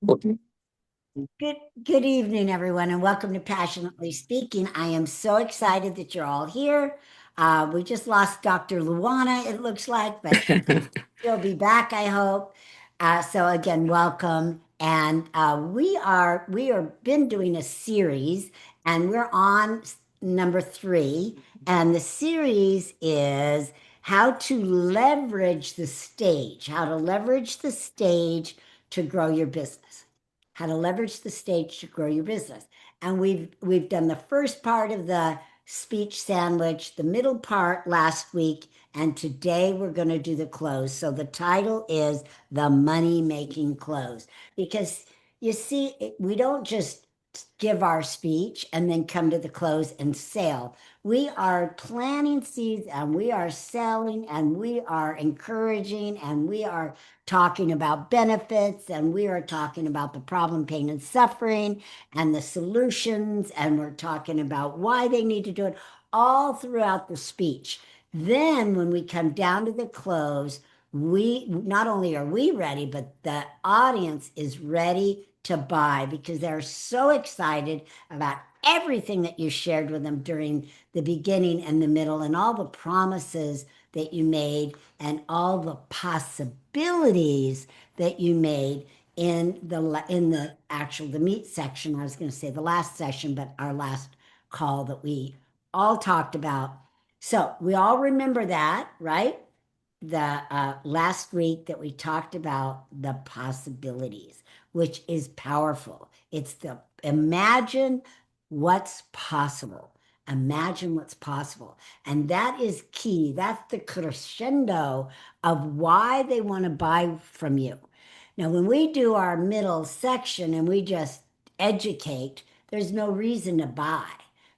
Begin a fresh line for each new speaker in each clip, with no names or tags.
Good evening, everyone, and welcome to Passionately Speaking. I am so excited that you're all here. We just lost Dr. Luana, it looks like, but she'll be back, I hope. So again, welcome. And we are been doing a series, and we're on number 3. And the series is how to leverage the stage, how to leverage the stage to grow your business, how to leverage the stage to grow your business. And we've done the first part of the speech sandwich, the middle part last week, and today we're going to do the close. So the title is The Money Making Close, because you see, we don't just give our speech and then come to the close and sell. We are planting seeds and we are selling and we are encouraging and we are talking about benefits and we are talking about the problem, pain, and suffering and the solutions, and we're talking about why they need to do it all throughout the speech. Then, when we come down to the close, we not only are we ready, but the audience is ready to buy because they're so excited about everything that you shared with them during the beginning and the middle and all the promises that you made and all the possibilities that you made in the actual the meat section. I was going to say the last session, but our last call that we all talked about. So we all remember that, right? The last week that we talked about the possibilities, which is powerful. It's the imagine what's possible. Imagine what's possible. And that is key. That's the crescendo of why they want to buy from you. Now, when we do our middle section and we just educate, there's no reason to buy.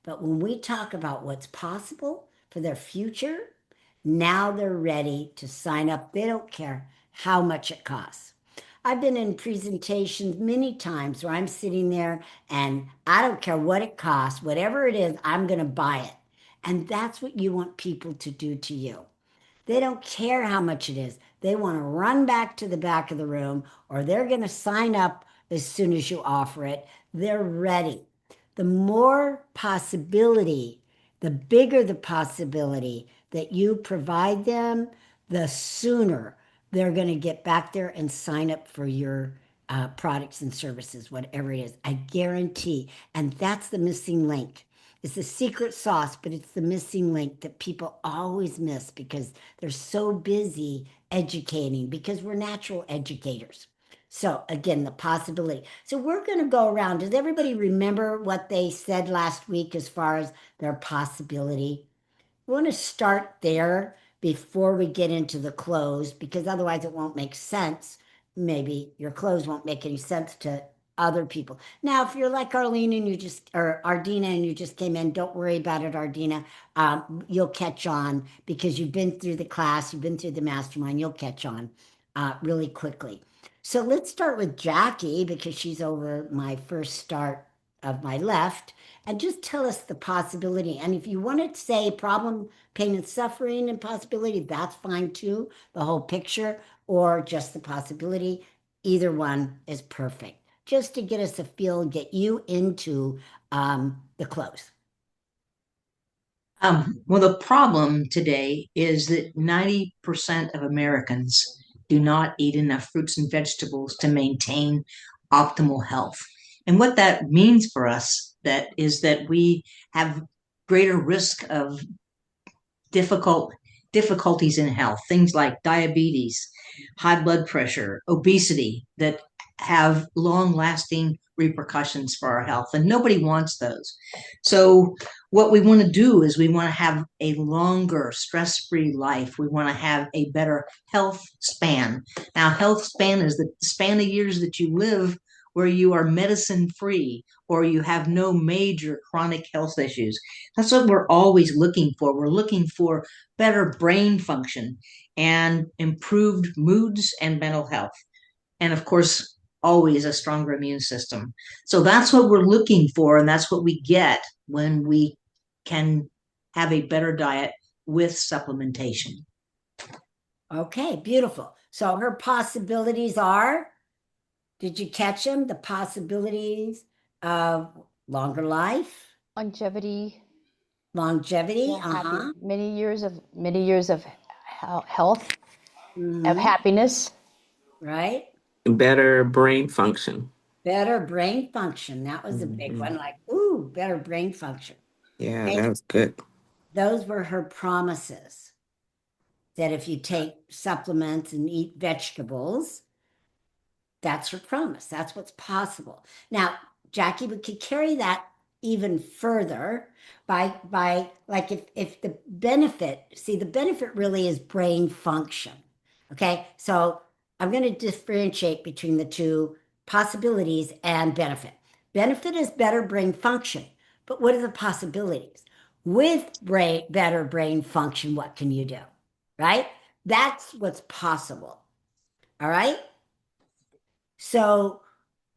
But when we talk about what's possible for their future, now they're ready to sign up. They don't care how much it costs. I've been in presentations many times where I'm sitting there and I don't care what it costs, whatever it is, I'm going to buy it. And that's what you want people to do to you. They don't care how much it is. They want to run back to the back of the room or they're going to sign up as soon as you offer it. They're ready. The more possibility, the bigger the possibility that you provide them, the sooner they're going to get back there and sign up for your products and services, whatever it is. I guarantee. And that's the missing link. It's the secret sauce, but it's the missing link that people always miss because they're so busy educating because we're natural educators. So again, the possibility. So we're going to go around. Does everybody remember what they said last week as far as their possibility? We want to start there before we get into the close because otherwise it won't make sense. Maybe your close won't make any sense to other people. Now, if you're like Arlene and you just, or Ardina and you just came in, don't worry about it, Ardina. You'll catch on because you've been through the class, you've been through the mastermind, you'll catch on really quickly. So let's start with Jackie because she's over my first start of my left and just tell us the possibility. And if you want to say problem, pain, and suffering and possibility, that's fine too, the whole picture, or just the possibility. Either one is perfect, just to get us a feel, get you into the close.
Well, the problem today is that 90% of Americans do not eat enough fruits and vegetables to maintain optimal health. And what that means for us that is that we have greater risk of difficulties in health, things like diabetes, high blood pressure, obesity that have long lasting repercussions for our health. And nobody wants those. So, what we want to do is we want to have a longer stress free life. We want to have a better health span. Now, health span is the span of years that you live where you are medicine free or you have no major chronic health issues. That's what we're always looking for. We're looking for better brain function and improved moods and mental health. And of course, always a stronger immune system. So that's what we're looking for. And that's what we get when we can have a better diet with supplementation.
Okay, beautiful. So her possibilities are? Did you catch them? The possibilities of longer life,
Longevity,
longevity.
yeah, happy,
Uh-huh.
many years of health, of
Hmm.
happiness.
Right.
Better brain function.
Better brain function. That was a big
Hmm.
one. Like, ooh, better brain function.
Yeah,
Okay.
that's good.
Those were her promises that if you take supplements and eat vegetables, that's her promise. That's what's possible. Now, Jackie, we could carry that even further by like if the benefit, see, the benefit really is brain function. Okay. So I'm going to differentiate between the two possibilities and benefit. Benefit is better brain function, but what are the possibilities? With better brain function, what can you do? Right? That's what's possible. All right. So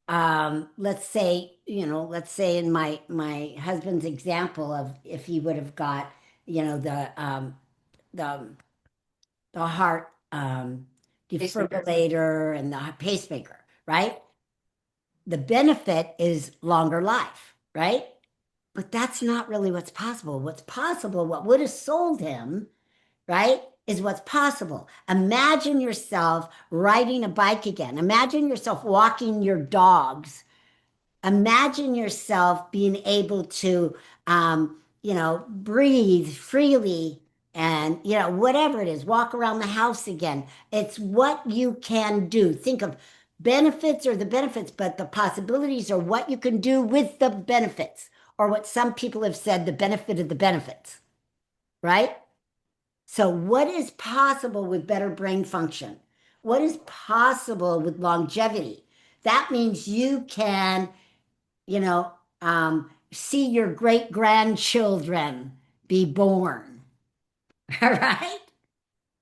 let's say, let's say in my husband's example of if he would have got, the the heart defibrillator and the pacemaker, right? The benefit is longer life, right? But that's not really what's possible. What's possible, what would have sold him, right, is what's possible. Imagine yourself riding a bike again. Imagine yourself walking your dogs. Imagine yourself being able to, breathe freely and, whatever it is, walk around the house again. It's what you can do. Think of benefits or the benefits, but the possibilities are what you can do with the benefits, or what some people have said, the benefit of the benefits, right? So, what is possible with better brain function? What is possible with longevity? That means you can, see your great grandchildren be born. All right.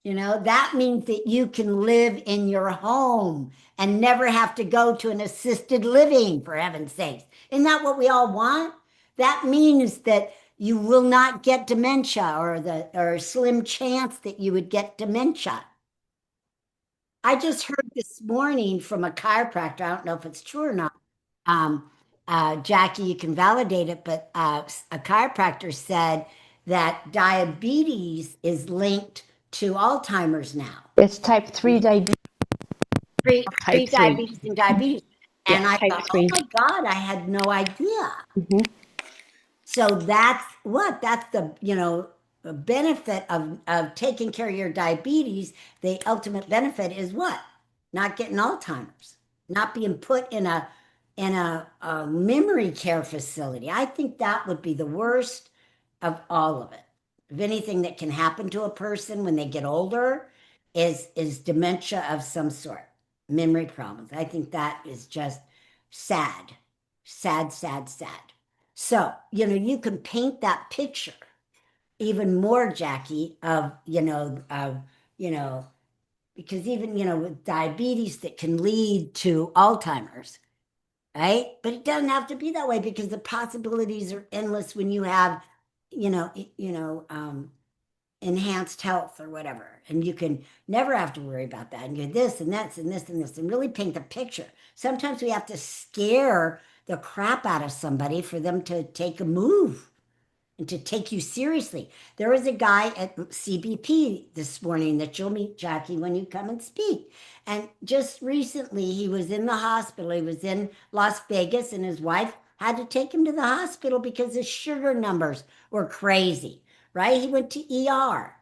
That means that you can live in your home and never have to go to an assisted living, for heaven's sakes. Isn't that what we all want? That means that you will not get dementia, or a slim chance that you would get dementia. I just heard this morning from a chiropractor. I don't know if it's true or not. Um, Jackie, you can validate it, but a chiropractor said that diabetes is linked to Alzheimer's now.
It's type 3 diabetes. Type 3.
Pre-diabetes and diabetes.
Yeah,
And I
type
thought, oh
3.
my God, I had no idea.
Hmm.
So that's what that's the benefit of taking care of your diabetes. The ultimate benefit is what? Not getting Alzheimer's, not being put in a memory care facility. I think that would be the worst of all of it. If anything that can happen to a person when they get older is dementia of some sort, memory problems. I think that is just sad, sad, sad, sad. So, you can paint that picture even more, Jackie, you know, because even, with diabetes that can lead to Alzheimer's, right? But it doesn't have to be that way because the possibilities are endless when you have, you know, enhanced health or whatever. And you can never have to worry about that. And you're this and that's and this and this and really paint the picture. Sometimes we have to scare the crap out of somebody for them to take a move and to take you seriously. There was a guy at CBP this morning that you'll meet, Jackie, when you come and speak. And just recently, he was in the hospital. He was in Las Vegas, and his wife had to take him to the hospital because his sugar numbers were crazy, right? He went to ER.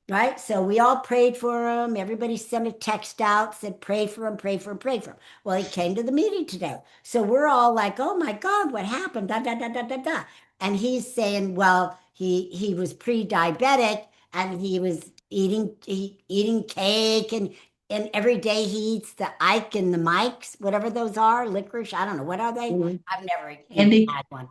Right? So we all prayed for him. Everybody sent a text out, said, pray for him, pray for him, pray for him. Well, he came to the meeting today. So we're all like, oh my God, what happened? Da, da, da, da, da, da. And he's saying, well, he was pre-diabetic and he was eating cake, and every day he eats the Ike and the Mikes, whatever those are, licorice. I don't know. What are they?
Mhm.
I've never even
Andy,
had one,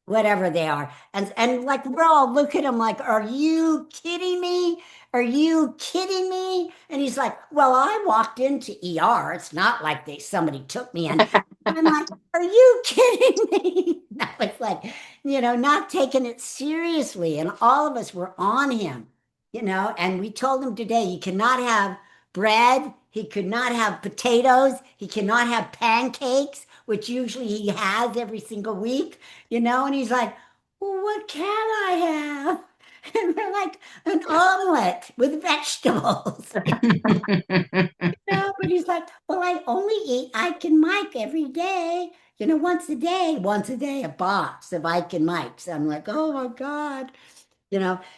whatever they are. And like we're all look at him like, are you kidding me? Are you kidding me? And he's like, well, I walked into ER. It's not like somebody took me in. And I'm like, are you kidding me? That was like, not taking it seriously. And all of us were on him, and we told him today, you cannot have bread. He could not have potatoes. He cannot have pancakes, which usually he has every single week, and he's like, well, what can I have? And we're like, an omelet with vegetables. No, but he's like, well, I only eat Ike and Mike every day, once a day, a box of Ike and Mike's. I'm like, oh my God,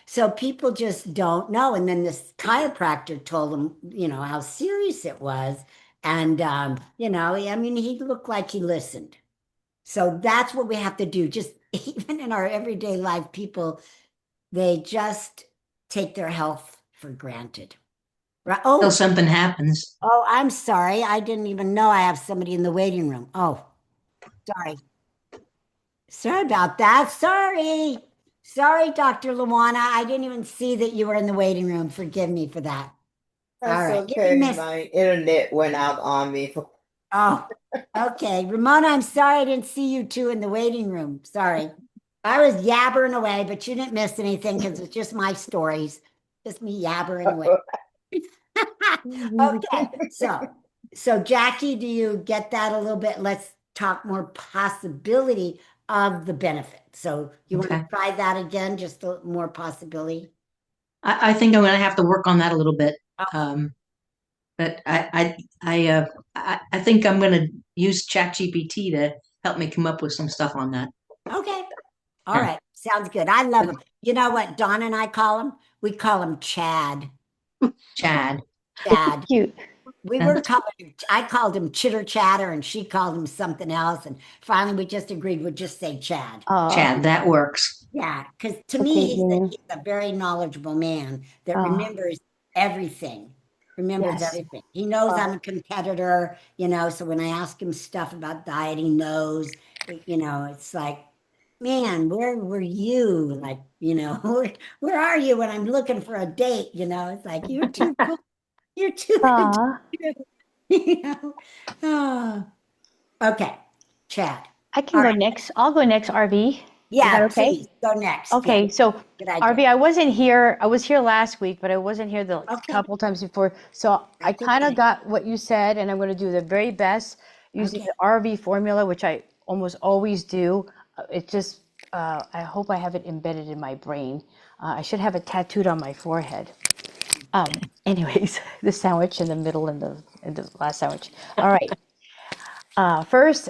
so people just don't know. And then this chiropractor told him, how serious it was. And, I mean, he looked like he listened. So that's what we have to do. Just even in our everyday life, people, they just take their health for granted. Right.
Till
Oh,
something happens.
oh, I'm sorry. I didn't even know I have somebody in the waiting room. Oh, sorry. Sorry about that. Sorry. Sorry, Dr. Luana. I didn't even see that you were in the waiting room. Forgive me for that. All
That's
right. Give me
okay.
Miss.
My internet went out on me.
Oh, okay. Ramona, I'm sorry I didn't see you two in the waiting room. Sorry. I was yabbering away, but you didn't miss anything because it's just my stories. Just me yabbering away. Okay, so Jackie, do you get that a little bit? Let's talk more possibility of the benefit. So you want to
Okay.
try that again, just a more possibility?
I think I'm going to have to work on that a little bit.
Okay.
But I think I'm going to use ChatGPT to help me come up with some stuff on that.
Okay. All
Yeah.
right. Sounds good. I love him. You know what Don and I call him? We call him Chad.
Chad.
Chad.
Cute.
We were calling, I called him Chitter Chatter and she called him something else. And finally we just agreed we'd just say Chad.
Chad, that works.
Yeah, because to
a
me,
great name.
he's a very knowledgeable man that
Oh,
remembers everything, remembers
yes.
everything. He knows
Oh,
I'm a competitor, so when I ask him stuff about diet, he knows, it's like, man, where were you? Like, where are you when I'm looking for a date? It's like, you're too cool. You're too good.
aw.
You know? Oh, okay, Chad.
I can
All
go
right.
next. I'll go next, RV. Is that
Yeah,
okay?
please go next. Yeah,
Okay, so
good idea.
RV, I wasn't here. I was here last week, but I wasn't here the
Okay,
couple times before. So I
that's
kind of
okay.
got what you said, and I'm going to do the very best using
Okay.
the RV formula, which I almost always do. It just, I hope I have it embedded in my brain. I should have it tattooed on my forehead. Anyways, the sandwich in the middle and the last sandwich. All right. First,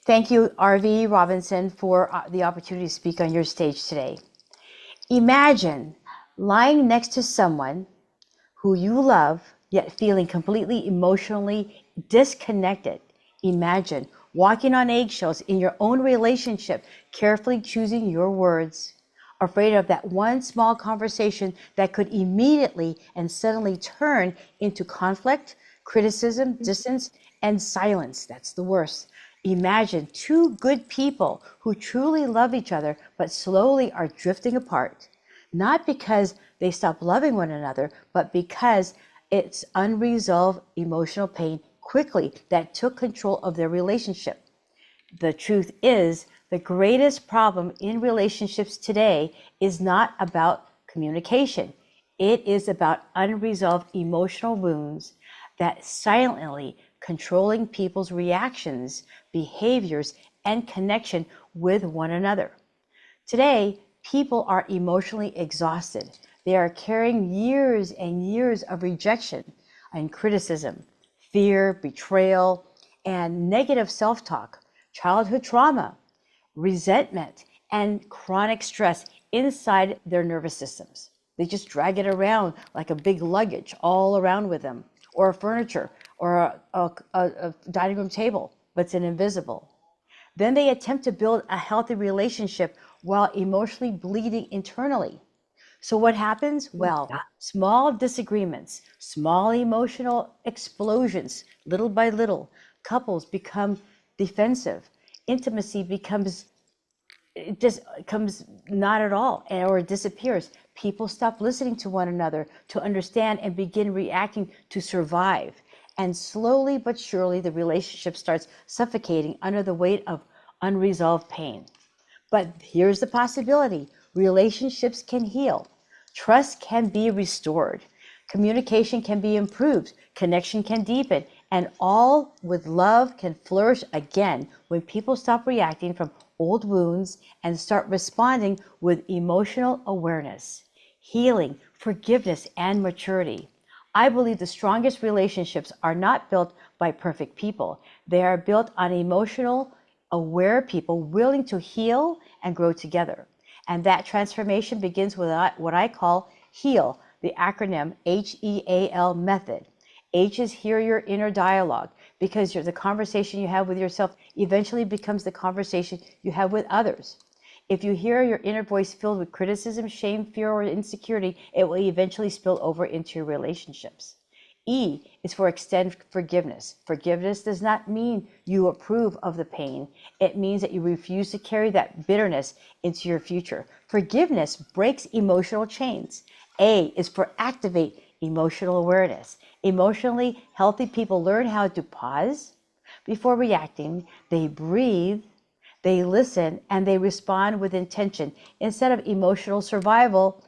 thank you, Arvee Robinson, for the opportunity to speak on your stage today. Imagine lying next to someone who you love, yet feeling completely emotionally disconnected. Imagine walking on eggshells in your own relationship, carefully choosing your words, afraid of that one small conversation that could immediately and suddenly turn into conflict, criticism, distance, and silence. That's the worst. Imagine two good people who truly love each other, but slowly are drifting apart. Not because they stop loving one another, but because it's unresolved emotional pain quickly that took control of their relationship. The truth is, the greatest problem in relationships today is not about communication. It is about unresolved emotional wounds that silently controlling people's reactions, behaviors, and connection with one another. Today, people are emotionally exhausted. They are carrying years and years of rejection and criticism, fear, betrayal, and negative self talk, childhood trauma, resentment, and chronic stress inside their nervous systems. They just drag it around like a big luggage all around with them, or furniture, or a dining room table, but it's an invisible. Then they attempt to build a healthy relationship while emotionally bleeding internally. So what happens? Well, small disagreements, small emotional explosions, little by little, couples become defensive. Intimacy becomes it just comes not at all or it disappears. People stop listening to one another to understand and begin reacting to survive. And slowly but surely, the relationship starts suffocating under the weight of unresolved pain. But here's the possibility relationships can heal, trust can be restored. Communication can be improved, connection can deepen, and all with love can flourish again when people stop reacting from old wounds and start responding with emotional awareness, healing, forgiveness, and maturity. I believe the strongest relationships are not built by perfect people. They are built on emotional, aware people willing to heal and grow together. And that transformation begins with what I call HEAL, the acronym HEAL method. H is hear your inner dialogue, because the conversation you have with yourself eventually becomes the conversation you have with others. If you hear your inner voice filled with criticism, shame, fear, or insecurity, it will eventually spill over into your relationships. E is for extend forgiveness. Forgiveness does not mean you approve of the pain. It means that you refuse to carry that bitterness into your future. Forgiveness breaks emotional chains. A is for activate emotional awareness. Emotionally healthy people learn how to pause before reacting. They breathe, they listen, and they respond with intention instead of emotional survival.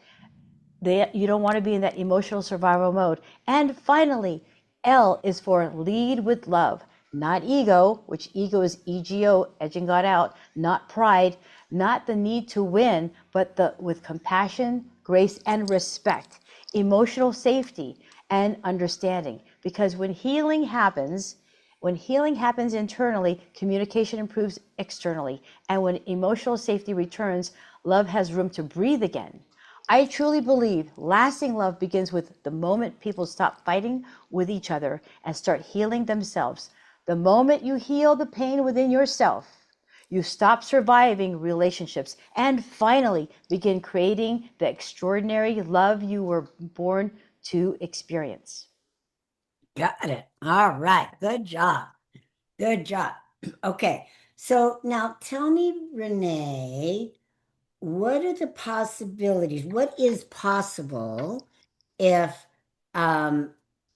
You don't want to be in that emotional survival mode. And finally, L is for lead with love, not ego, which ego is ego, edging God out, not pride, not the need to win, but with compassion, grace, and respect, emotional safety, and understanding. Because when healing happens internally, communication improves externally. And when emotional safety returns, love has room to breathe again. I truly believe lasting love begins with the moment people stop fighting with each other and start healing themselves. The moment you heal the pain within yourself, you stop surviving relationships and finally begin creating the extraordinary love you were born to experience.
Got it. All right. Good job. Good job. Okay. So now tell me, Renee, what are the possibilities? What is possible if um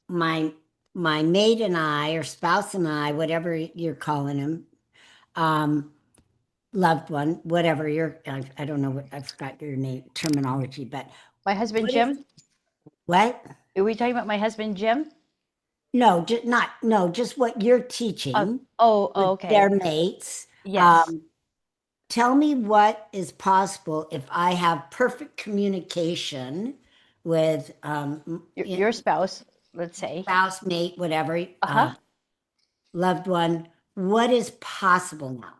my my mate and I, or spouse and I, whatever you're calling him, um loved one, whatever I don't know what, I forgot your name terminology, but
My husband,
what is
Jim?
what?
Are we talking about my husband, Jim?
No, just not no, just what you're
Uh,
teaching with
okay.
their mates.
Yes.
Um, Tell me what is possible if I have perfect communication with
Your spouse, let's say.
spouse, mate, whatever,
Uh-huh.
loved one. What is possible now?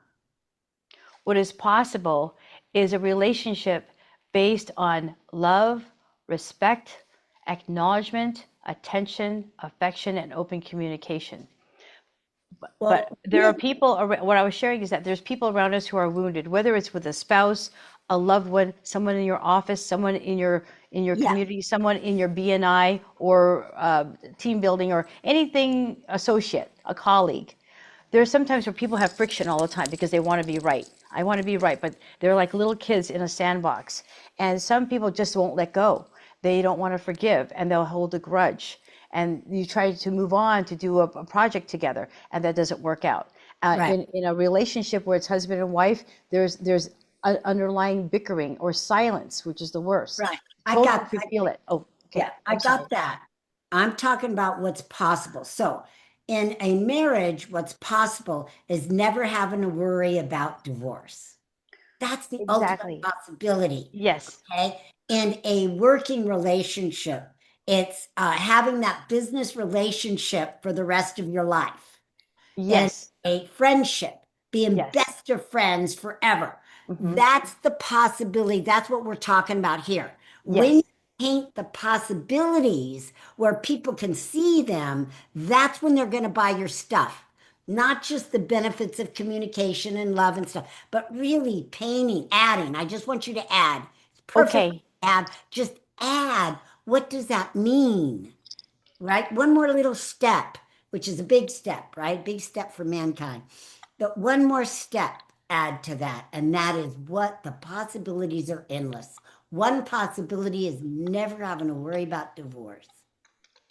What is possible is a relationship based on love, respect, acknowledgement, attention, affection, and open communication. But
Well,
there are people, what I was sharing is that there's people around us who are wounded, whether it's with a spouse, a loved one, someone in your office, someone in your
yeah,
community, someone in your BNI or team building or anything associate, a colleague. There's sometimes where people have friction all the time because they want to be right. I want to be right, but they're like little kids in a sandbox. And some people just won't let go. They don't want to forgive and they'll hold a grudge. And you try to move on to do a project together, and that doesn't work out.
right,
In a relationship where it's husband and wife, there's underlying bickering or silence, which is the worst.
right.
Both of you feel it. Oh,
Yeah,
okay.
I
I'm sorry.
got that. I'm talking about what's possible. So, in a marriage, what's possible is never having to worry about divorce. That's the ultimate
Exactly.
possibility.
Yes.
Okay. In a working relationship, it's having that business relationship for the rest of your life. In
Yes.
a friendship, being
Yes.
best of friends forever.
Hmm.
That's the possibility. That's what we're talking about here. When you
Yes.
paint the possibilities where people can see them, that's when they're going to buy your stuff. Not just the benefits of communication and love and stuff, but really painting, adding. I just want you to add. It's perfect.
Okay.
Add. Just add. What does that mean? Right? One more little step, which is a big step, right? Big step for mankind. But one more step add to that, and that is what the possibilities are endless. One possibility is never having to worry about divorce,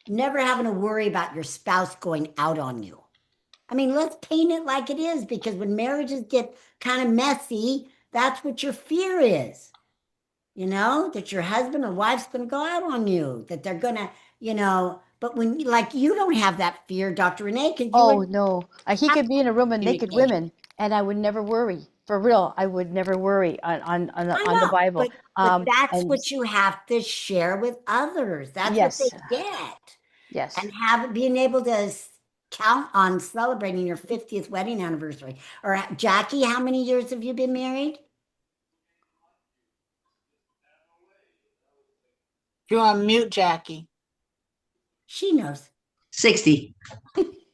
never having to worry about your spouse going out on you. I mean, let's paint it like it is, because when marriages get kind of messy, that's what your fear is. That your husband or wife's going to go out on you, that they're going to but when like you don't have that fear, Dr. Renee, because you
Oh
would
no, he could be in a room of naked
communicate.
women, and I would never worry. For real, I would never worry
I
on the
know,
Bible.
but that's
And
what you have to share with others. That's what they
yes,
get.
yes,
And being able to count on celebrating your 50th wedding anniversary. Or Jackie, how many years have you been married?
You're on mute, Jackie.
She knows.
60.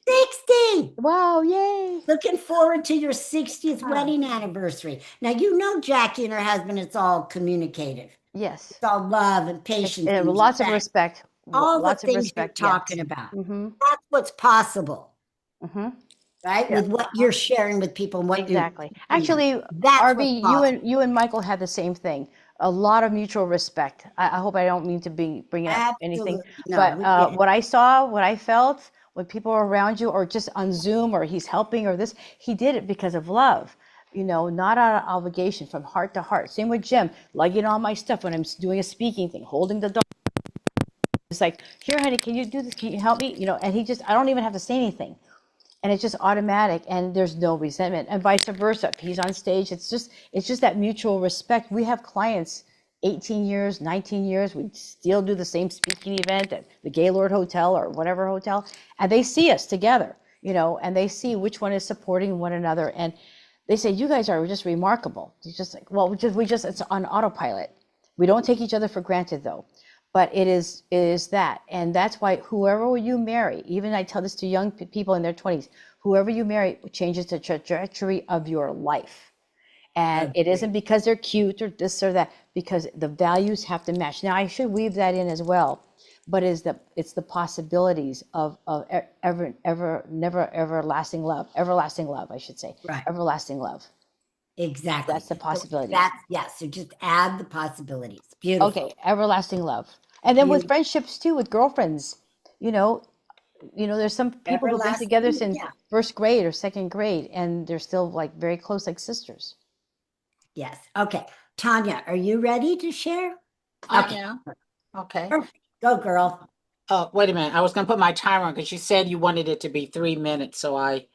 60.
wow, yay!
Looking forward to your 60th
Ah,
wedding anniversary. Now, Jackie and her husband, it's all communicative.
yes,
It's all love and patience and
lots of
respect.
respect,
All the
lots of
things you're
respect.
talking
Yes.
about.
Mm-hmm.
That's what's possible,
Mm-hmm.
right?
Yes.
With what you're sharing with people and what you're
Exactly.
teaching them.
Actually,
That's what's
RV,
possible.
you and Michael had the same thing. A lot of mutual respect. I hope I don't mean to be bringing up anything,
Absolutely. No,
but
we get it.
what I saw, what I felt, when people are around you, or just on Zoom, or he's helping, or this, he did it because of love. Not out of obligation, from heart to heart. Same with Jim, lugging all my stuff when I'm doing a speaking thing, holding the dog. It's like, here, honey, can you do this? Can you help me? And I don't even have to say anything, and it's just automatic, and there's no resentment, and vice versa. If he's on stage, it's just that mutual respect. We have clients 18 years, 19 years, we still do the same speaking event at the Gaylord Hotel or whatever hotel, and they see us together, and they see which one is supporting one another, and they say, you guys are just remarkable. It's just like, well, it's on autopilot. We don't take each other for granted, though, but it is that, and that's why whoever you marry, even I tell this to young people in their 20s, whoever you marry changes the trajectory of your life. And it isn't
Agreed.
because they're cute or this or that, because the values have to match. Now, I should weave that in as well, but it's the possibilities of ever never everlasting love, I should say,
Right.
everlasting love.
Exactly.
That's the
So
possibilities.
so just add the possibilities. Beautiful.
Okay, everlasting love. And then with
Beautiful.
friendships too, with girlfriends, you know, there's some people who've been together
Everlasting.
since
Yeah.
first grade or second grade, and they're still like very close, like sisters.
Yes. Okay. Tanya, are you ready to share?
I
Okay.
am. Okay.
Perfect. Go, girl.
Oh, wait a minute. I was going to put my timer on because you said you wanted it to be 3 minutes. So let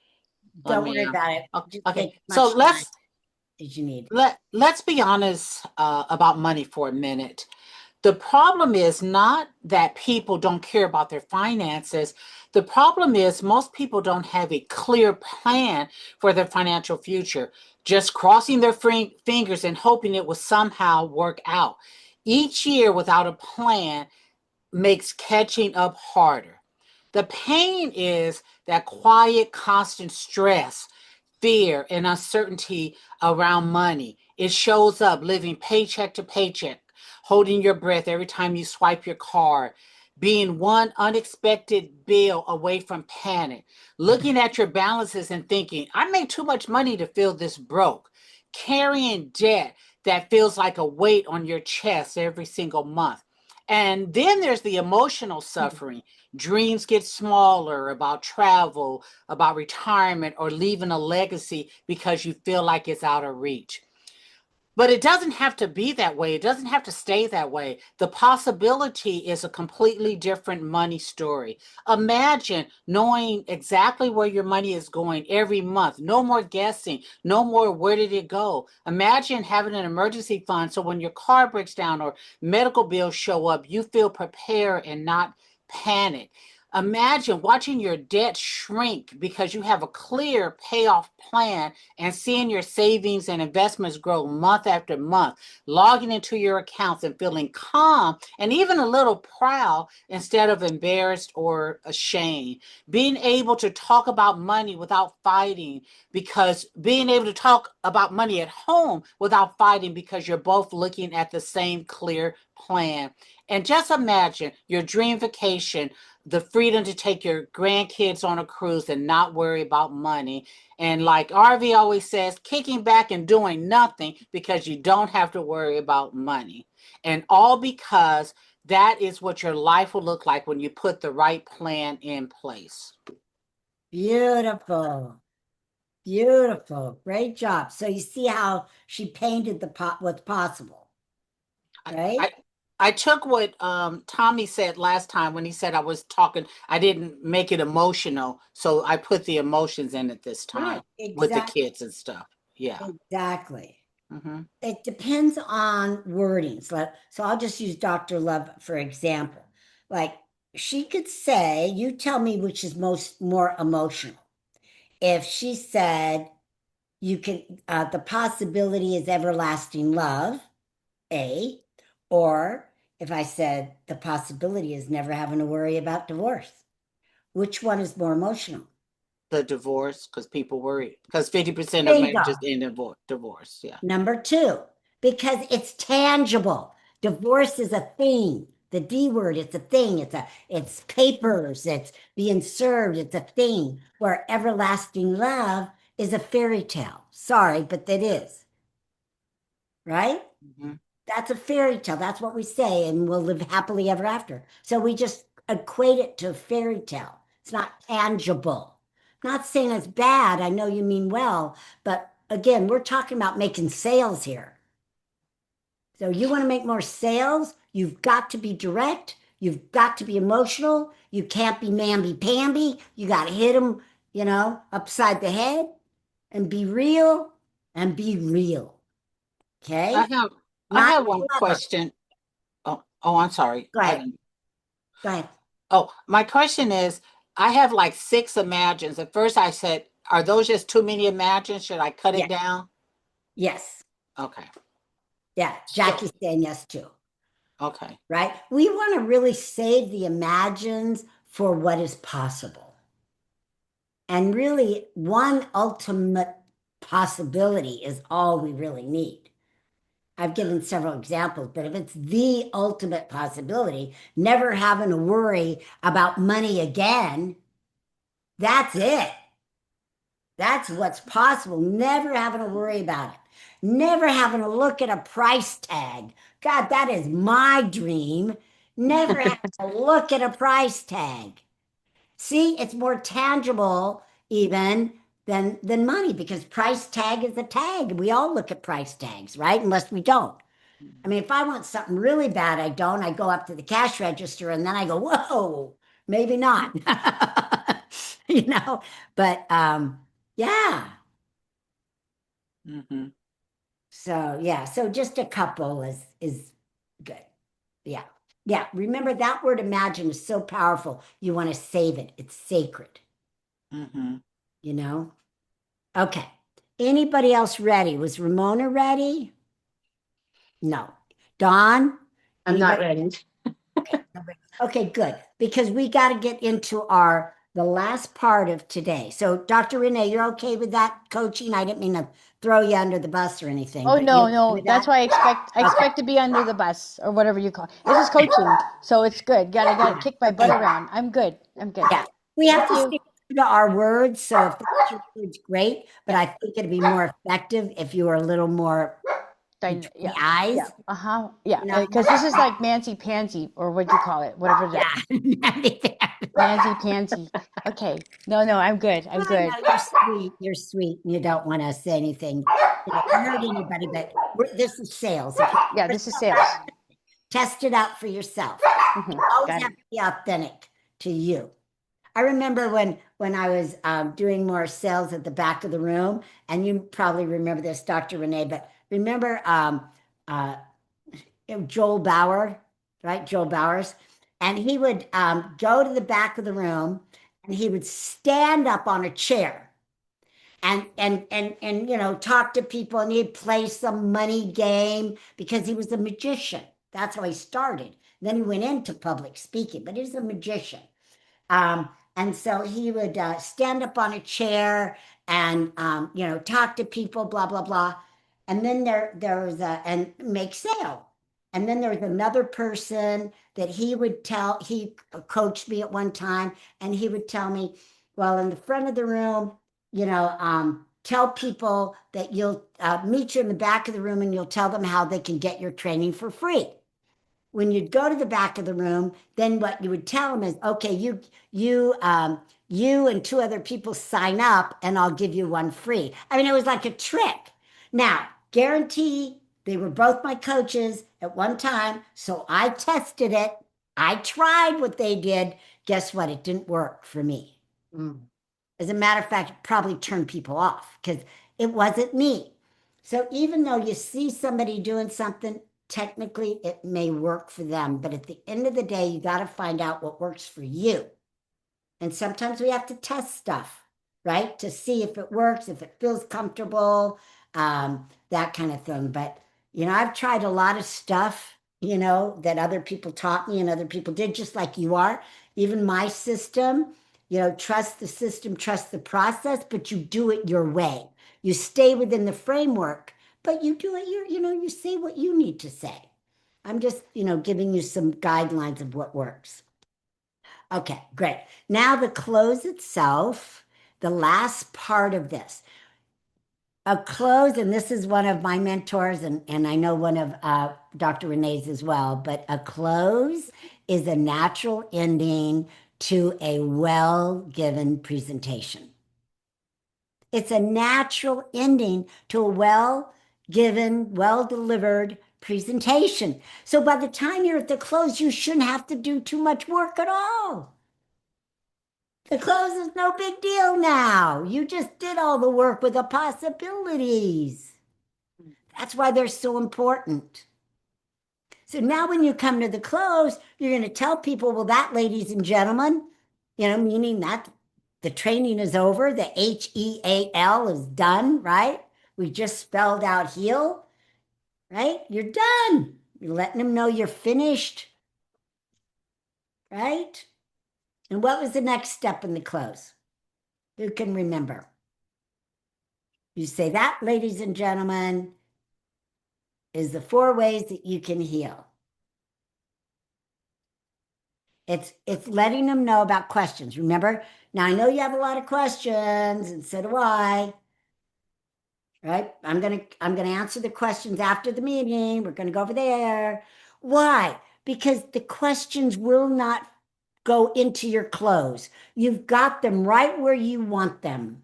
Don't
me,
worry about it. Just
okay.
take as
So
much time as you need.
let's be honest, about money for a minute. The problem is not that people don't care about their finances. The problem is most people don't have a clear plan for their financial future, just crossing their fingers and hoping it will somehow work out. Each year without a plan makes catching up harder. The pain is that quiet, constant stress, fear, and uncertainty around money. It shows up living paycheck to paycheck, holding your breath every time you swipe your card, being one unexpected bill away from panic, looking at your balances and thinking, I make too much money to feel this broke, carrying debt that feels like a weight on your chest every single month. And then there's the emotional suffering. Dreams get smaller about travel, about retirement, or leaving a legacy because you feel like it's out of reach. But it doesn't have to be that way. It doesn't have to stay that way. The possibility is a completely different money story. Imagine knowing exactly where your money is going every month. No more guessing. No more where did it go. Imagine having an emergency fund so when your car breaks down or medical bills show up, you feel prepared and not panic. Imagine watching your debt shrink because you have a clear payoff plan and seeing your savings and investments grow month after month, logging into your accounts and feeling calm and even a little proud instead of embarrassed or ashamed. Being able to talk about money without fighting, because being able to talk about money at home without fighting because you're both looking at the same clear plan. And just imagine your dream vacation, the freedom to take your grandkids on a cruise and not worry about money. And like Arvee always says, kicking back and doing nothing because you don't have to worry about money. And all because that is what your life will look like when you put the right plan in place.
Beautiful. Beautiful. Great job. So you see how she painted what's possible,
I,
right?
I, I took what Tommy said last time when he said I was talking. I didn't make it emotional, so I put the emotions in it this time
Right,
with the
exactly.
kids and stuff. Yeah.
Exactly.
Mm-hmm.
It depends on wordings. So I'll just use Dr. Love for example. Like she could say, you tell me which is more emotional. If she said you can the possibility is everlasting love, A, or if I said the possibility is never having to worry about divorce, which one is more emotional?
The divorce, because people worry, because 50%
There
of
you go.
marriages end in divorce. Yeah.
Number two, because it's tangible. Divorce is a thing. The D word, it's a thing. It's papers, it's being served, it's a thing. Where everlasting love is a fairy tale. Sorry, but that is, right?
Mm-hmm.
That's a fairy tale. That's what we say, and we'll live happily ever after. So we just equate it to a fairy tale. It's not tangible. Not saying it's bad. I know you mean well, but again, we're talking about making sales here. So you want to make more sales, you've got to be direct, you've got to be emotional, you can't be mamby-pamby, you got to hit them, upside the head and be real and be real.
I
Okay?
have I
Not
have one
clever.
question. Oh, I'm sorry.
Go ahead. Go ahead.
Oh, my question is, I have like 6 imagines. At first I said, are those just too many imagines? Should I cut it
Yes.
down?
Yes.
Okay.
Yeah.
So,
Jackie's saying yes too.
okay.
Right? We want to really save the imagines for what is possible. And really, one ultimate possibility is all we really need. I've given several examples, but if it's the ultimate possibility, never having to worry about money again, that's it. That's what's possible. Never having to worry about it. Never having to look at a price tag. God, that is my dream. Never having to look at a price tag. See, it's more tangible even than money because price tag is a tag. We all look at price tags, right? Unless we don't. I mean, if I want something really bad, I don't. I go up to the cash register and then I go, whoa, maybe not. you know, but yeah.
Mm-hmm.
So yeah, so just a couple is good. Yeah. Yeah. Remember that word imagine is so powerful. You want to save it. It's sacred,
Mm-hmm.
you know? Okay. Anybody else ready? Was Ramona ready? No. Dawn?
I'm not
Anybody?
ready.
Okay, good. Because we got to get into the last part of today. So, Dr. Renee, you're okay with that coaching? I didn't mean to throw you under the bus or anything,
Oh
but you
no,
okay
no,
with
that's
that?
why I
Okay.
expect to be under the bus or whatever you call it. This is coaching, so it's good. Gotta kick my butt
Okay.
around. I'm good. I'm good.
Yeah. We have
Thank
to
you.
stick to our words. So if that's your words, great. But I think it'd be more effective if you were a little more between the
Yeah, yeah,
eyes,
uh-huh, yeah.
you know?
Because this is like Mancy Pansy or what do you call it? Whatever the
Yeah.
Mancy Pansy. Okay. No, no, I'm good. I'm
I
good.
know you're sweet. You're sweet. And you don't want to say anything, to hurt anybody, but this is sales. If
Yeah, this is sales.
test it out for yourself. You always
Got
have
it.
to be authentic to you. I remember when I was doing more sales at the back of the room, and you probably remember this, Dr. Renee, but remember uh, Joel Bauer, right? Joel Bowers. And he would go to the back of the room and he would stand up on a chair and talk to people and he'd play some money game because he was a magician. That's how he started. Then he went into public speaking, but he was a magician. And so he would stand up on a chair and talk to people, blah blah blah. And then there was and make sale. And then there was another person that he coached me at one time, and he would tell me, well, in the front of the room, tell people that you'll meet you in the back of the room and you'll tell them how they can get your training for free. When you'd go to the back of the room, then what you would tell them is, okay, you and 2 other people sign up, and I'll give you one free. I mean, it was like a trick. Now, guarantee They were both my coaches at one time, so I tested it. I tried what they did. Guess what? It didn't work for me. As a matter of fact, it probably turned people off because it wasn't me. So even though you see somebody doing something, technically it may work for them. But at the end of the day, you got to find out what works for you. And sometimes we have to test stuff, right? To see if it works, if it feels comfortable, that kind of thing. But, I've tried a lot of stuff, that other people taught me and other people did, just like you are. Even my system, trust the system, trust the process, but you do it your way. You stay within the framework, but you do it you say what you need to say. I'm just, giving you some guidelines of what works. Okay, great. Now the close itself, the last part of this. A close, and this is one of my mentors, and I know one of Dr. Renee's as well, but a close is a natural ending to a well-given presentation. It's a natural ending to a well-given, well-delivered presentation. So by the time you're at the close, you shouldn't have to do too much work at all. The close is no big deal now. You just did all the work with the possibilities. That's why they're so important. So now when you come to the close, you're going to tell people, well, that, ladies and gentlemen, meaning that the training is over, the HEAL is done, right? We just spelled out heal, right? You're done. You're letting them know you're finished, right? And what was the next step in the close? Who can remember? You say that, ladies and gentlemen, is the 4 ways that you can heal. It's letting them know about questions. Remember? Now I know you have a lot of questions, and so do I. Right? I'm gonna answer the questions after the meeting. We're gonna go over there. Why? Because the questions will not go into your close. You've got them right where you want them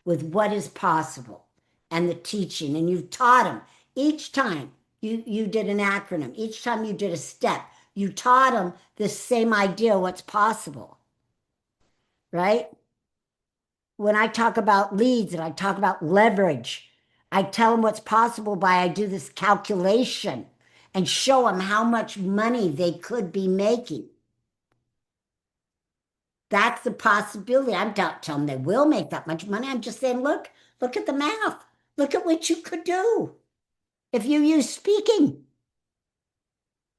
with what is possible and the teaching, and you've taught them each time you did an acronym, each time you did a step, you taught them the same idea, what's possible, right? When I talk about leads and I talk about leverage, I tell them what's possible by I do this calculation and show them how much money they could be making. That's the possibility. I'm not telling them they will make that much money. I'm just saying, look at the math. Look at what you could do if you use speaking,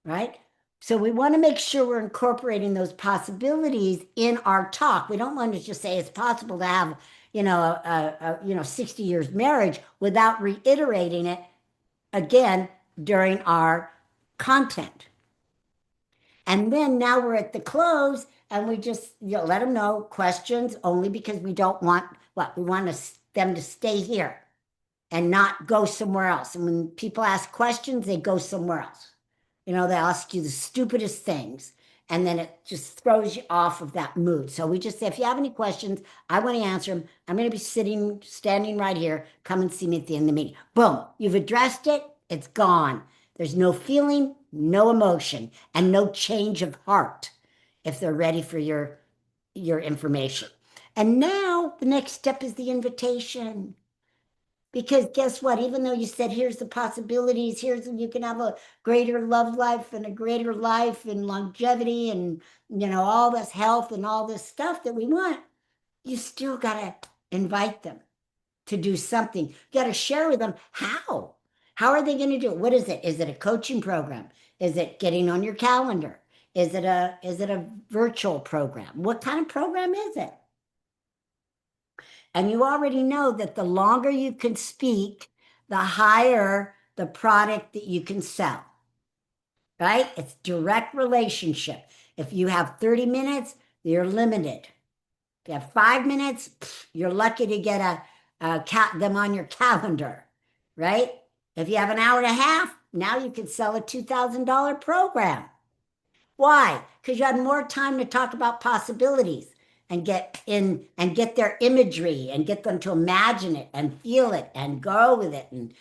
right? So we want to make sure we're incorporating those possibilities in our talk. We don't want to just say it's possible to have, a 60 years marriage without reiterating it again during our content. And then now we're at the close and we just let them know questions only because we don't want we want them to stay here and not go somewhere else. And when people ask questions, they go somewhere else. They ask you the stupidest things, and then it just throws you off of that mood. So we just say, if you have any questions, I want to answer them. I'm going to be standing right here. Come and see me at the end of the meeting. Boom, you've addressed it. It's gone. There's no feeling, no emotion, and no change of heart if they're ready for your information. And now the next step is the invitation. Because guess what? Even though you said, here's the possibilities, you can have a greater love life and a greater life and longevity and, all this health and all this stuff that we want, you still got to invite them to do something. You got to share with them how. How are they going to do it? What is it? Is it a coaching program? Is it getting on your calendar? Is it a virtual program? What kind of program is it? And you already know that the longer you can speak, the higher the product that you can sell, right? It's direct relationship. If you have 30 minutes, you're limited. If you have 5 minutes, you're lucky to get them on your calendar, right? If you have an hour and a half, now you can sell a $2,000 program. Why? Because you had more time to talk about possibilities and get their imagery and get them to imagine it and feel it and go with it and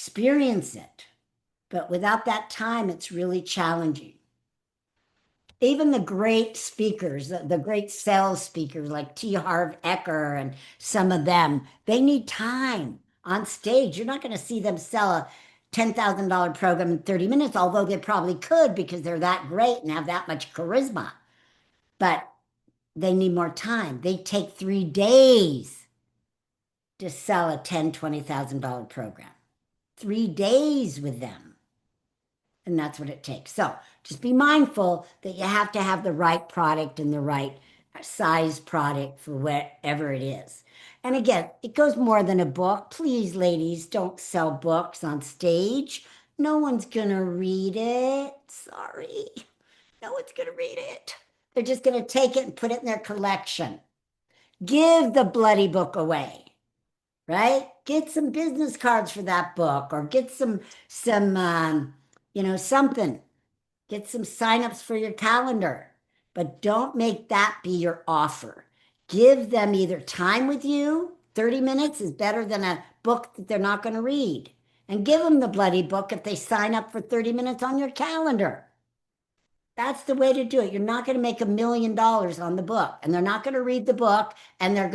experience it. But without that time, it's really challenging. Even the great speakers, the great sales speakers like T. Harv Eker and some of them, they need time on stage. You're not going to see them sell a $10,000 program in 30 minutes, although they probably could because they're that great and have that much charisma. But they need more time. They take 3 days to sell a $10,000, $20,000 program. 3 days with them. And that's what it takes. So just be mindful that you have to have the right product and the right size product for whatever it is. And again, it goes more than a book. Please, ladies, don't sell books on stage. No one's going to read it. Sorry. No one's going to read it. They're just going to take it and put it in their collection. Give the bloody book away, right? Get some business cards for that book, or get some something. Get some signups for your calendar, but don't make that be your offer. Give them either time with you. 30 minutes is better than a book that they're not going to read. And give them the bloody book if they sign up for 30 minutes on your calendar. That's the way to do it. You're not going to make $1 million on the book, and they're not going to read the book, and they're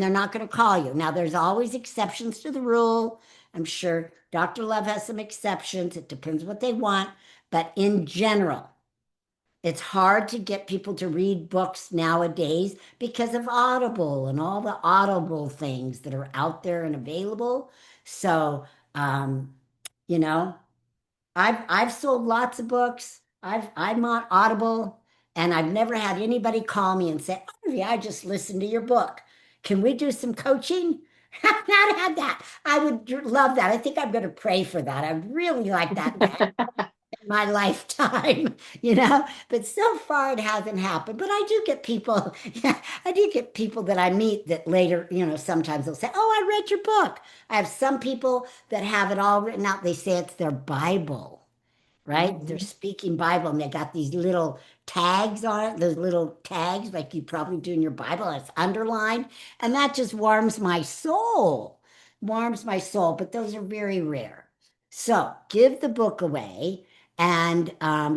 not going to call you. Now, there's always exceptions to the rule. I'm sure Dr. Love has some exceptions. It depends what they want, but in general, it's hard to get people to read books nowadays because of Audible and all the Audible things that are out there and available. So, you know, I've sold lots of books. I'm on Audible, and I've never had anybody call me and say, "Arvee, I just listened to your book. Can we do some coaching?" I've not had that. I would love that. I think I'm going to pray for that. I'd really like that in my lifetime, But so far it hasn't happened. But I do get people, yeah, I do get people that I meet that later, sometimes they'll say, "Oh, I read your book." I have some people that have it all written out. They say it's their Bible, right? They're speaking Bible, and they got these little tags on it, those little tags like you probably do in your Bible. It's underlined, and that just warms my soul. Warms my soul, but those are very rare. So give the book away and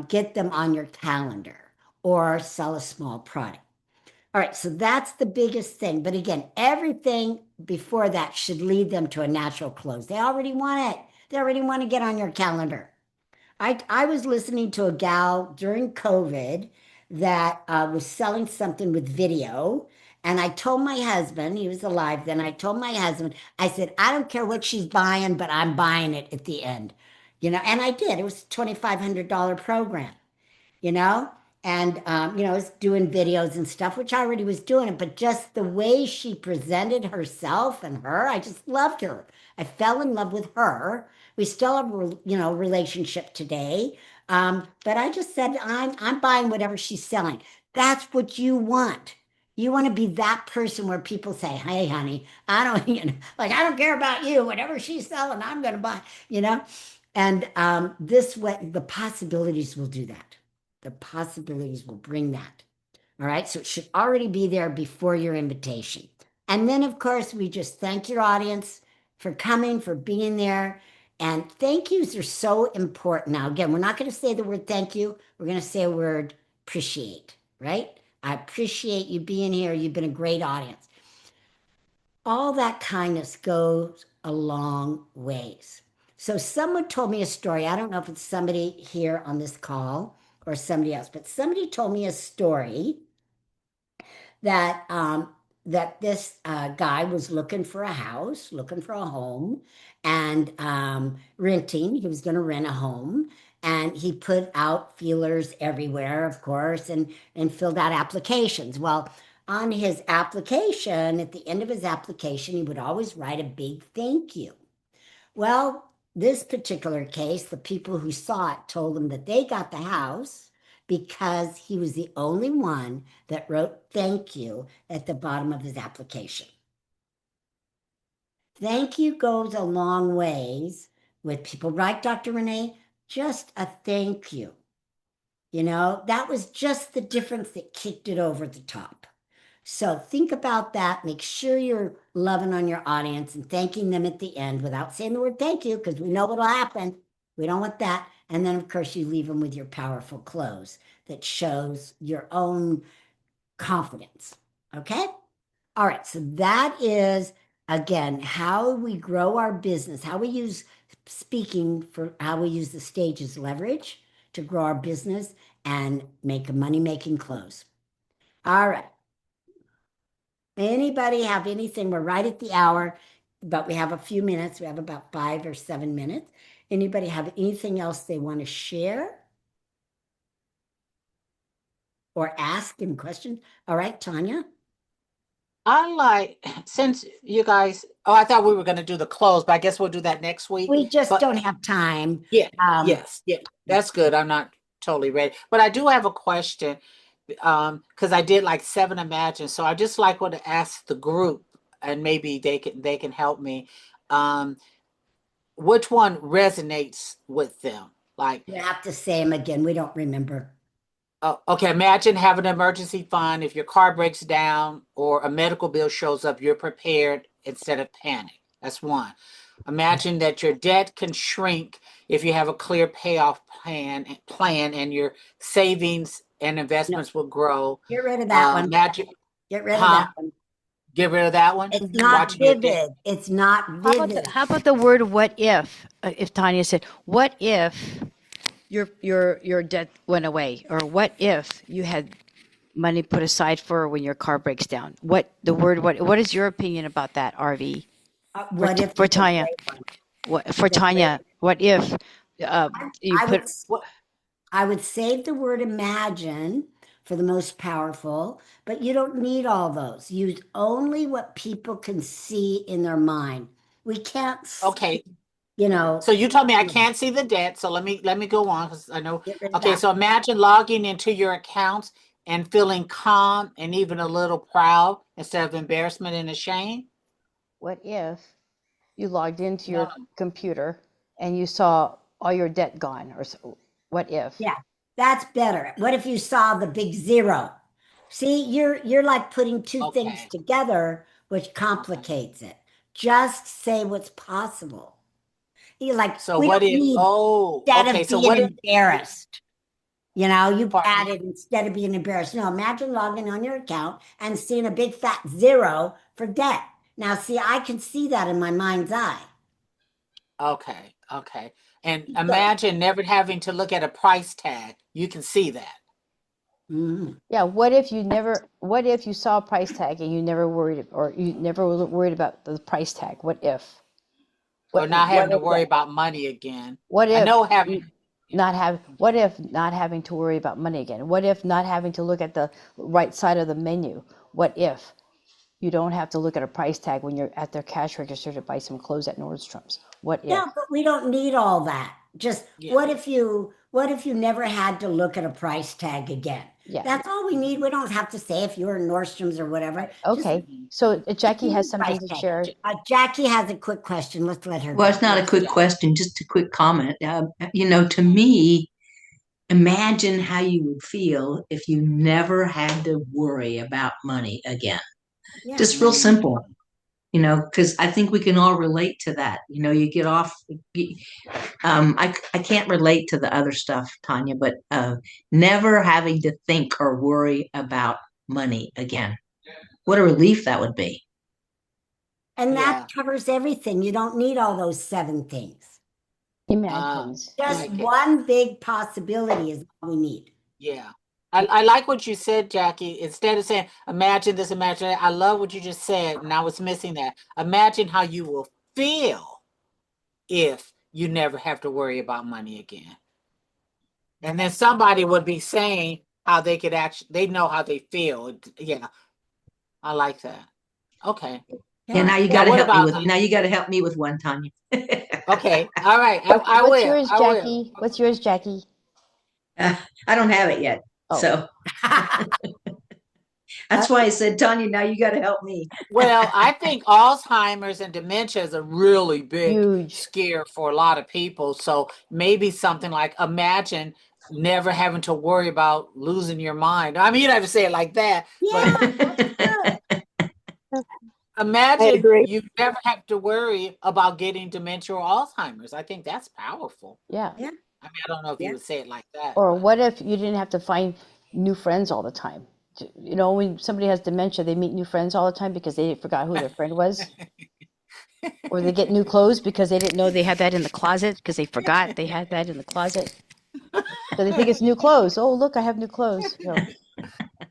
get them on your calendar or sell a small product. All right, so that's the biggest thing. But again, everything before that should lead them to a natural close. They already want it. They already want to get on your calendar. I was listening to a gal during COVID that was selling something with video. And I told my husband, he was alive then, I told my husband, I said, "I don't care what she's buying, but I'm buying it at the end." And I did. It was a $2,500 program, you know? And, I was doing videos and stuff, which I already was doing it, but just the way she presented herself and I just loved her. I fell in love with her. We still have, relationship today. But I just said, I'm buying whatever she's selling. That's what you want. You want to be that person where people say, "Hey, honey, I don't, I don't care about you. Whatever she's selling, I'm going to buy, you know? And this way, the possibilities will do that. The possibilities will bring that. All right. So it should already be there before your invitation. And then, of course, we just thank your audience for coming, for being there. And thank yous are so important. Now, again, we're not going to say the word thank you. We're going to say a word appreciate, right? I appreciate you being here. You've been a great audience. All that kindness goes a long ways. So someone told me a story. I don't know if it's somebody here on this call or somebody else, but somebody told me a story that that this guy was looking for a house, looking for a home, and renting. He was going to rent a home, and he put out feelers everywhere, of course, and filled out applications. Well, on his application, at the end of his application, he would always write a big thank you. Well, this particular case, the people who saw it told him that they got the house because he was the only one that wrote thank you at the bottom of his application. Thank you goes a long ways with people, right, Dr. Renee? Just a thank you. That was just the difference that kicked it over the top. So think about that. Make sure you're loving on your audience and thanking them at the end without saying the word thank you, because we know what'll happen. We don't want that. And then, of course, you leave them with your powerful close that shows your own confidence. Okay? All right. So that is, again, how we grow our business, how we use speaking for how we use the stage as leverage to grow our business and make a money-making close. All right. Anybody have anything? We're right at the hour, but we have a few minutes. We have about 5 or 7 minutes. Anybody have anything else they want to share or ask in questions? All right, Tanya.
I like, since you guys, I thought we were going to do the close, but I guess we'll do that next week.
We just
But
don't have time.
yeah, yes, yeah, that's good. I'm not totally ready, but I do have a question, because I did like 7 Imagine, so I just like want to ask the group, and maybe they can help me. Which one resonates with them? Like,
You have to say them again. We don't remember.
oh, okay, imagine having an emergency fund. If your car breaks down or a medical bill shows up, you're prepared instead of panic. That's one. Imagine that your debt can shrink if you have a clear payoff plan and your savings and investments will grow.
Get rid of that one.
Imagine,
Get rid of
huh?
that one.
Get rid of that one.
It's not
Watching your debt.
vivid. It's not
How about
vivid.
how about the word "what if"? If Tanya said, "What if your debt went away," or "What if you had money put aside for when your car breaks down?" What the word what is your opinion about that, RV?
What if
For
it's a
Tanya?
great one?
What for Tanya? What if you
I
put
would I would save the word imagine for the most powerful, but you don't need all those. Use only what people can see in their mind. We can't,
Okay.
you know,
So you told me I can't see the debt. So let me go on because I know.
get rid of
Okay,
that.
so imagine logging into your accounts and feeling calm and even a little proud instead of embarrassment and shame.
what if you logged into your
No.
computer and you saw all your debt gone, or what if?
Yeah, that's better. What if you saw the big zero? See, you're like putting two things
Okay.
together, which
Okay.
complicates it. Just say what's possible. You like
So
we
what
don't
if?
need
Oh,
instead
okay.
of
So
being
what if?
embarrassed. You know, you
Pardon me.
added instead of being embarrassed. No, imagine logging on your account and seeing a big fat zero for debt. Now, see, I can see that in my mind's eye.
Okay. Okay. And
So,
imagine never having to look at a price tag. You can see that.
mhm.
Yeah, what if you saw a price tag and you never worried, or you never were worried about the price tag? What if?
Or not
What
having to
if
worry
that?
about money again.
What
I
if
know
you
having.
what if not having to worry about money again? What if not having to look at the right side of the menu? What if you don't have to look at a price tag when you're at their cash register to buy some clothes at Nordstrom's? What if?
Yeah, but we don't need all that. Just
Yeah.
what if you never had to look at a price tag again?
Yeah.
That's all we need. We don't have to say if you're in Nordstrom's or whatever. Just
Okay. So Jackie has
price
something to
tag.
share.
Jackie has a quick question. Let's let her
Well,
go.
it's not a
Yes,
quick
Jack.
question, just a quick comment. To me, imagine how you would feel if you never had to worry about money again.
Yeah.
Just real
Mm.
simple, because I think we can all relate to that. You get off. I can't relate to the other stuff, Tanya, but never having to think or worry about money again. What a relief that would be.
And that
Yeah.
covers everything. You don't need all those 7 things.
Imagines.
I
Just
like it.
one big possibility is all we need.
Yeah. I like what you said, Jackie. Instead of saying, imagine this, imagine that, I love what you just said, and I was missing that. Imagine how you will feel if you never have to worry about money again. And then somebody would be saying how they could actually, they know how they feel. Yeah, I like that. Okay.
Yeah,
Okay.
Now, what about,
now you got to help me with one, Tanya.
okay. All right. I
What's
will.
yours,
I will.
Jackie? What's yours, Jackie?
I don't have it yet.
Oh,
So that's why I said, Tanya, now you got to help me.
Well, I think Alzheimer's and dementia is a really big
huge.
scare for a lot of people. So maybe something like imagine never having to worry about losing your mind. I mean, you don't have to say it like that, but
Yeah, good.
I
imagine
agree.
you never have to worry about getting dementia or Alzheimer's. I think that's powerful.
Yeah.
Yeah.
I mean, I don't know if you
Yeah.
would say it like that.
Or
but-
what if you didn't have to find new friends all the time? You know, when somebody has dementia, they meet new friends all the time because they forgot who their friend was. Or they get new clothes because they didn't know they had that in the closet because they forgot they had that in the closet. So they think it's new clothes. Oh, look, I have new clothes. So,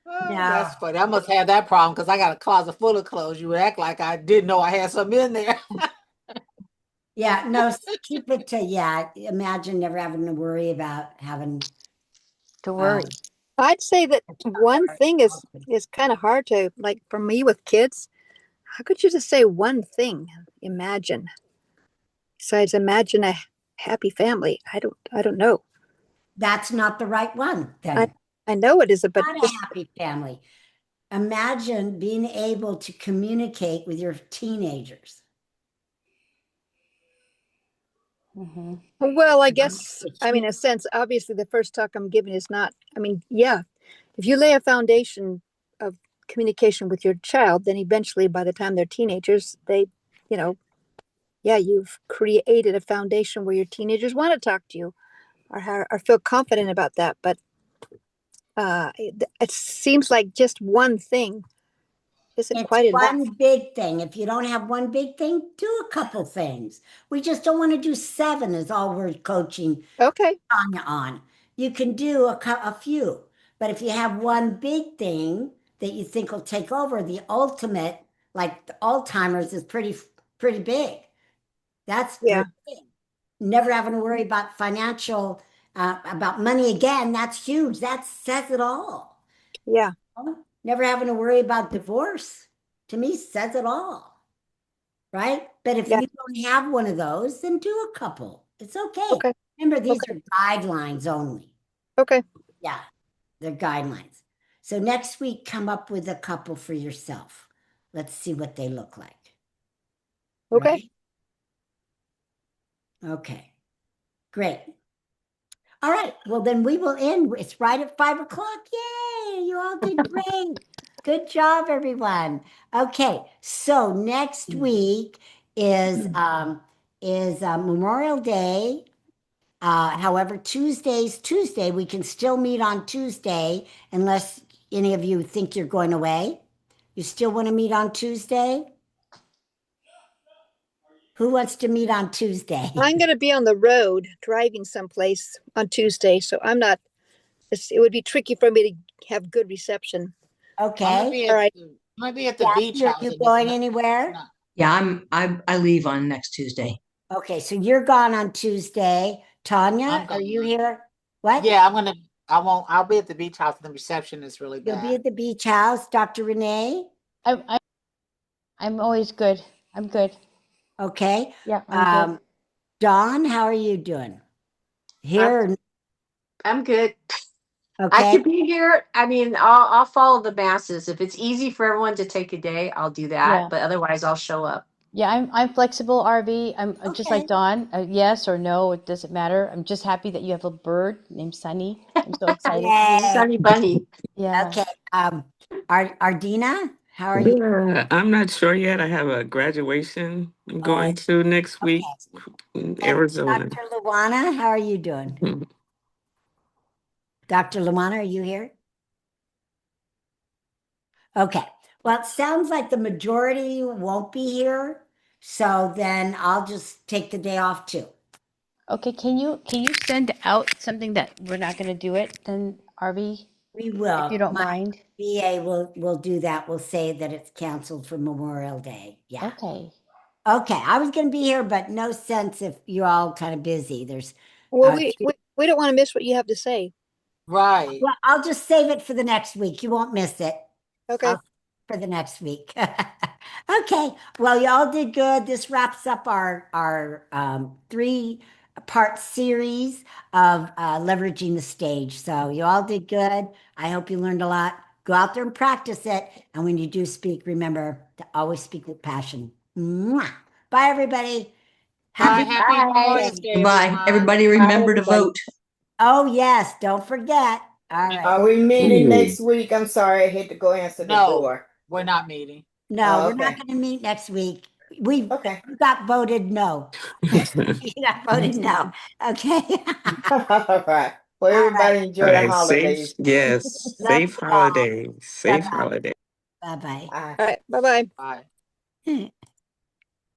Oh,
No.
that's funny. I must have that problem because I got a closet full of clothes. You would act like I didn't know I had something in there.
Yeah, no, keep it to, yeah, imagine never having to worry about having,
to worry.
I'd say that one thing is kind of hard to, like, for me with kids. How could you just say one thing? Imagine. Besides, imagine a happy family. I don't know.
that's not the right one
I
then.
I know it isn't, but
Not a
just
happy family. Imagine being able to communicate with your teenagers.
Mm-hmm.
well, I guess I mean, in a sense, obviously, the first talk I'm giving is not. I mean, yeah, if you lay a foundation of communication with your child, then eventually, by the time they're teenagers, they, you know, yeah, you've created a foundation where your teenagers want to talk to you or feel confident about that. But it seems like just one thing isn't
It's
quite enough.
one big thing. If you don't have one big thing, do a couple things. We just don't want to do seven is all we're coaching
Okay.
Tanya on. You can do a few, but if you have one big thing that you think will take over, the ultimate, like the Alzheimer's is pretty big. That's
Yeah.
pretty big. Never having to worry about financial, about money again. That's huge. That says it all.
Yeah.
Never having to worry about divorce, to me, says it all. Right? But if
Yeah.
you don't have one of those, then do a couple. It's okay.
Okay.
Remember, these
Okay.
are guidelines only.
Okay.
Yeah, they're guidelines. So next week, come up with a couple for yourself. Let's see what they look like.
Okay.
Right? Okay, great. All right. Well, then we will end. It's right at 5 o'clock. Yay! You all did great. Good job, everyone. Okay. So next week is Memorial Day. However, Tuesday. We can still meet on Tuesday unless any of you think you're going away. You still want to meet on Tuesday? Who wants to meet on Tuesday?
I'm going to be on the road driving someplace on Tuesday, so I'm not. It would be tricky for me to have good reception.
I'm gonna
Okay.
be
All
at
right.
the
Jackie,
beach
are
house.
you
and it's
going
not-
anywhere?
not-
Yeah, I leave on next Tuesday.
Okay, so you're gone on Tuesday. Tanya,
I'm
are you
gone.
here? What?
Yeah, I won't. I'll be at the beach house. And the reception is really
You'll be
bad.
at the beach house, Dr. Renee?
I'm always good. I'm good.
Okay.
Yeah, I'm good.
Dawn, how are you doing? Here?
I'm good. I
Okay.
could be here. I mean, I'll follow the masses. If it's easy for everyone to take a day, I'll do that.
Yeah.
But otherwise, I'll show up.
Yeah, I'm flexible, RV. I'm just like
Okay.
Dawn. Yes or no, it doesn't matter. I'm just happy that you have a bird named Sunny. I'm so excited for you.
Yay.
Sunny Bunny.
Yeah.
Okay. Ardina, how are you?
Yeah, I'm not sure yet. I have a graduation I'm going to next week in
And
Arizona.
Dr. Luana, how are you doing?
Mhm.
Dr. Luana, are you here? Okay. Well, it sounds like the majority won't be here. So then I'll just take the day off too.
Okay, can you send out something that we're not going to do it then, RV,
We
if
will.
you don't
My
mind?
VA will do that. We'll say that it's canceled for Memorial Day. Yeah.
Okay.
Okay. I was going to be here, but no sense if you're all kind of busy. There's
Well,
uh,
we don't want to miss what you have to say.
Right.
well, I'll just save it for the next week. You won't miss it.
Okay.
For the next week. Okay. Well, y'all did good. This wraps up our 3-part series of leveraging the stage. So you all did good. I hope you learned a lot. Go out there and practice it. And when you do speak, remember to always speak with passion. Mwah. Bye, everybody.
Bye.
Happy
Happy Memorial Day,
Bye.
everyone.
Everybody remember to
everybody.
vote.
Oh, yes, don't forget. All right.
Are we meeting
Ooh.
next week? I'm sorry, I hate to go answer the
No,
door.
we're not meeting.
No,
Oh,
we're not
okay.
going to meet next week. We
Okay.
got voted no. You got voted no. Okay.
All right. Well,
All right.
everybody enjoy
All
the
right,
holidays.
yes,
Love
safe
you all.
holidays, safe
Bye-bye.
holidays.
Bye-bye.
Bye.
All right. Bye bye.
Bye.